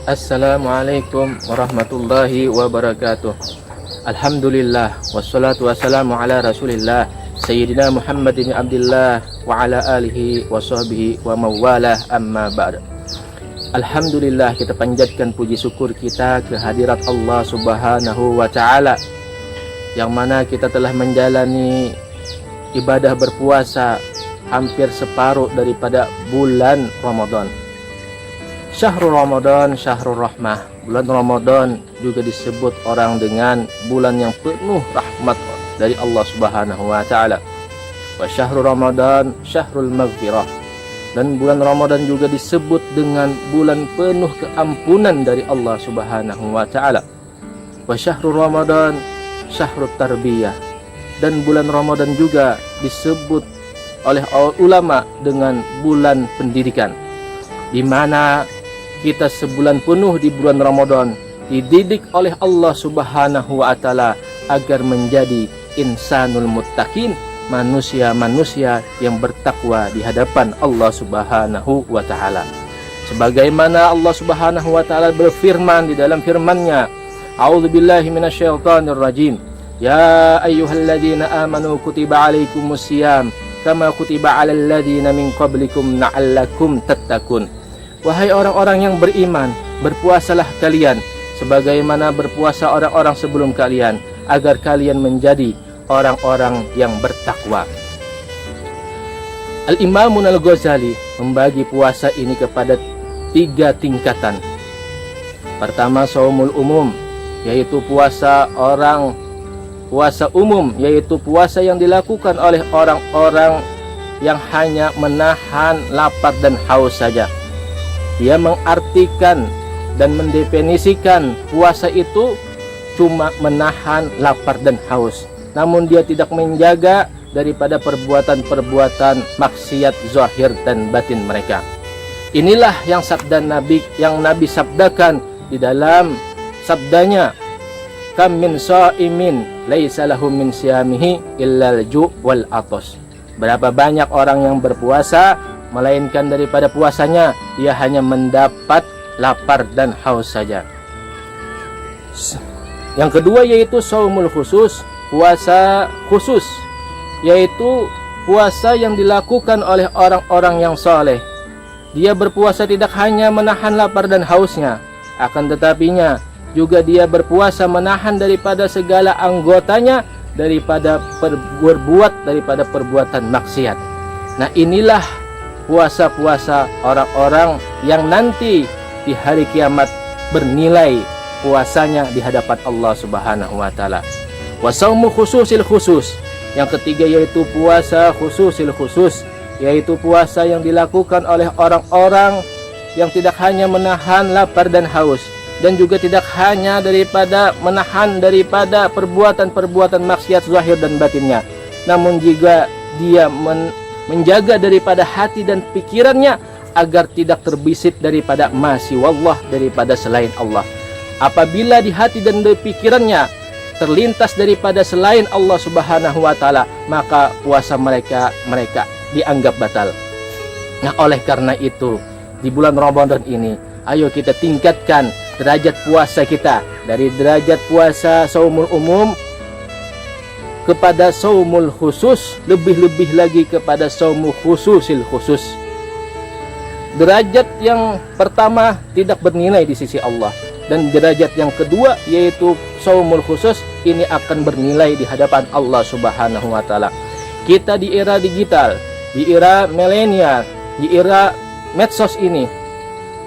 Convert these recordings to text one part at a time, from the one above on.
Assalamualaikum warahmatullahi wabarakatuh. Alhamdulillah wassalatu wassalamu ala Rasulillah Sayyidina Muhammad bin Abdullah wa ala alihi wa sahbihi wa mawalah, amma ba'd. Alhamdulillah, kita panjatkan puji syukur kita kehadirat Allah Subhanahu wa ta'ala, yang mana kita telah menjalani ibadah berpuasa hampir separuh daripada bulan Ramadan. Syahrul Ramadan, Syahrul Rahmah. Bulan Ramadan juga disebut orang dengan bulan yang penuh rahmat dari Allah Subhanahu wa ta'ala. Wa syahrul Ramadan, Syahrul Maghfirah. Dan bulan Ramadan juga disebut dengan bulan penuh keampunan dari Allah Subhanahu wa ta'ala. Wa syahrul Ramadan, Syahrul Tarbiyah. Dan bulan Ramadan juga disebut oleh ulama dengan bulan pendidikan, di mana kita sebulan penuh di bulan Ramadan dididik oleh Allah Subhanahu wa ta'ala agar menjadi insanul muttaqin, manusia-manusia yang bertakwa di hadapan Allah Subhanahu wa ta'ala. Sebagaimana Allah Subhanahu wa ta'ala berfirman di dalam firman-Nya, A'udzubillahi minasyaitonir rajim. Ya ayyuhalladzina amanu kutiba alaikumusiyam kama kutiba alal ladzina min qablikum la'allakum tattaqun. Wahai orang-orang yang beriman, berpuasalah kalian sebagaimana berpuasa orang-orang sebelum kalian, agar kalian menjadi orang-orang yang bertakwa. Al-Imamun Al-Ghazali membagi puasa ini kepada 3 tingkatan. Pertama, shaumul umum, yaitu puasa umum, yaitu puasa yang dilakukan oleh orang-orang yang hanya menahan lapar dan haus saja. Dia mengartikan dan mendefinisikan puasa itu cuma menahan lapar dan haus, namun dia tidak menjaga daripada perbuatan-perbuatan maksiat zahir dan batin mereka. Inilah yang Nabi sabdakan di dalam sabdanya, kam min shaimin laisa lahu min siyamihi illal ju' wal atos. Berapa banyak orang yang berpuasa, melainkan daripada puasanya dia hanya mendapat lapar dan haus saja. Yang kedua yaitu shaumul khusus, puasa khusus, yaitu puasa yang dilakukan oleh orang-orang yang soleh. Dia berpuasa tidak hanya menahan lapar dan hausnya, akan tetapinya juga dia berpuasa menahan daripada segala anggotanya daripada perbuatan maksiat. Nah, inilah puasa-puasa orang-orang yang nanti di hari kiamat bernilai puasanya di hadapan Allah Subhanahu wa ta'ala. Wa shaumu khususil khusus. Yang ketiga yaitu puasa khususil khusus, yaitu puasa yang dilakukan oleh orang-orang yang tidak hanya menahan lapar dan haus, dan juga tidak hanya daripada menahan daripada perbuatan-perbuatan maksiat zahir dan batinnya, namun juga dia menjaga daripada hati dan pikirannya agar tidak terbisit daripada masiwallah, daripada selain Allah. Apabila di hati dan di pikirannya terlintas daripada selain Allah Subhanahu wa ta'ala, maka puasa mereka dianggap batal. Nah, oleh karena itu di bulan Ramadan ini, ayo kita tingkatkan derajat puasa kita dari derajat puasa shaumul umum kepada shaumul khusus, lebih-lebih lagi kepada shaumul khususil khusus. Derajat yang pertama tidak bernilai di sisi Allah, dan derajat yang kedua yaitu shaumul khusus ini akan bernilai di hadapan Allah Subhanahu wa ta'ala. Kita di era digital, di era milenial, di era medsos ini,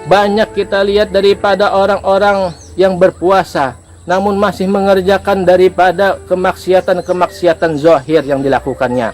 banyak kita lihat daripada orang-orang yang berpuasa namun masih mengerjakan daripada kemaksiatan-kemaksiatan zahir yang dilakukannya.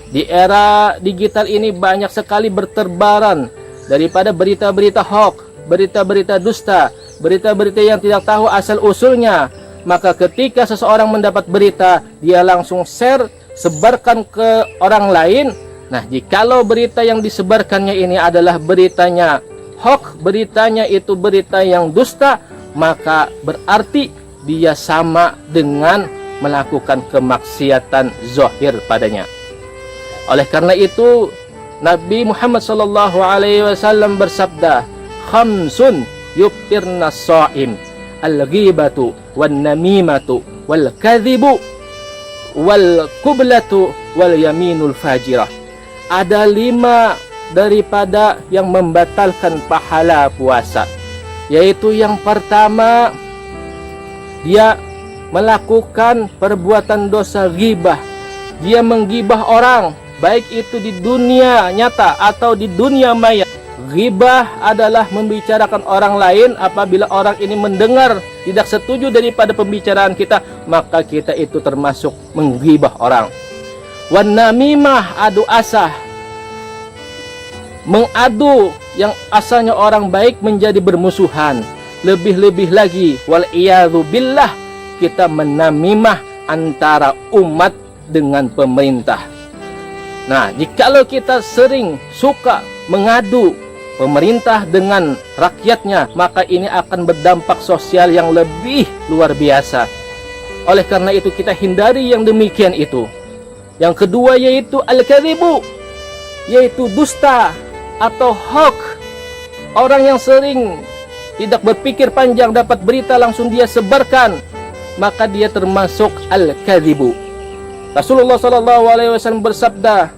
Di era digital ini banyak sekali berterbaran daripada berita-berita hoax, berita-berita dusta, berita-berita yang tidak tahu asal usulnya. Maka ketika seseorang mendapat berita, dia langsung share, sebarkan ke orang lain. Nah, jikalau berita yang disebarkannya ini adalah beritanya hoax, beritanya itu berita yang dusta, maka berarti dia sama dengan melakukan kemaksiatan zahir padanya. Oleh karena itu Nabi Muhammad SAW bersabda, khamsun yuftirna shaim, al-ghibatu wan namimatu wal kadhibu wal kublatu wal yaminul fajirah. Ada 5 daripada yang membatalkan pahala puasa, yaitu yang pertama, dia melakukan perbuatan dosa ghibah. Dia menggibah orang, baik itu di dunia nyata atau di dunia maya. Ghibah adalah membicarakan orang lain. Apabila orang ini mendengar tidak setuju daripada pembicaraan kita, maka kita itu termasuk menggibah orang. Wan namimah, adu asah, mengadu yang asalnya orang baik menjadi bermusuhan. Lebih-lebih lagi, wal iyadzu billah, kita menamimah antara umat dengan pemerintah. Nah, jikalau kita sering suka mengadu pemerintah dengan rakyatnya, maka ini akan berdampak sosial yang lebih luar biasa. Oleh karena itu kita hindari yang demikian itu. Yang kedua yaitu al-kadzibu, yaitu dusta atau hoax. Orang yang sering tidak berpikir panjang, dapat berita langsung dia sebarkan, maka dia termasuk al-kadzibu. Rasulullah SAW bersabda,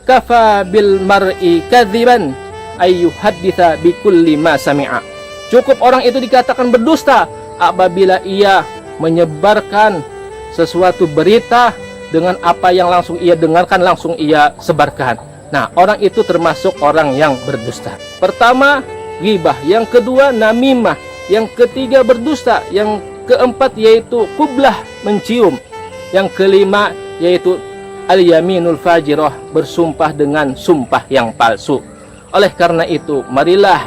kafa bil mar'i kadziban ayyuhadditsa bikulli ma sami'a. Cukup orang itu dikatakan berdusta apabila ia menyebarkan sesuatu berita dengan apa yang langsung ia dengarkan, langsung ia sebarkan. Nah, orang itu termasuk orang yang berdusta. Pertama, ghibah. Yang kedua, namimah. Yang ketiga, berdusta. Yang keempat yaitu kublah, mencium. Yang kelima yaitu al-yaminul fajirah, bersumpah dengan sumpah yang palsu. Oleh karena itu, marilah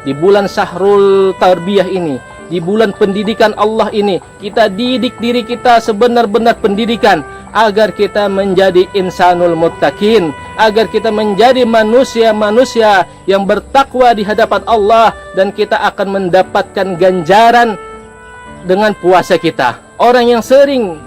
di bulan Syahrul Tarbiyah ini, di bulan pendidikan Allah ini, kita didik diri kita sebenar-benar pendidikan agar kita menjadi insanul muttaqin, agar kita menjadi manusia-manusia yang bertakwa di hadapan Allah, dan kita akan mendapatkan ganjaran dengan puasa kita. Orang yang sering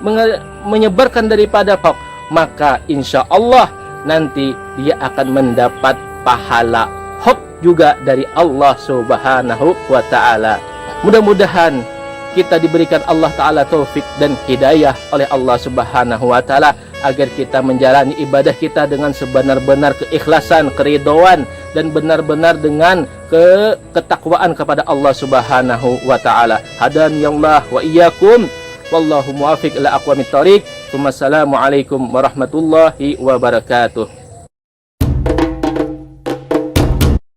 menyebarkan daripada hoax, maka insya Allah nanti dia akan mendapat pahala hoax juga dari Allah Subhanahu wa ta'ala. Mudah-mudahan kita diberikan Allah Ta'ala taufik dan hidayah oleh Allah Subhanahu wa ta'ala, agar kita menjalani ibadah kita dengan sebenar-benar keikhlasan, keridhaan, dan benar-benar dengan ketakwaan kepada Allah Subhanahu wa ta'ala. Hadaniyallah wa iyyakum, wallahu muwaffiq ila aqwamit thoriq. Wassalamualaikum warahmatullahi wabarakatuh.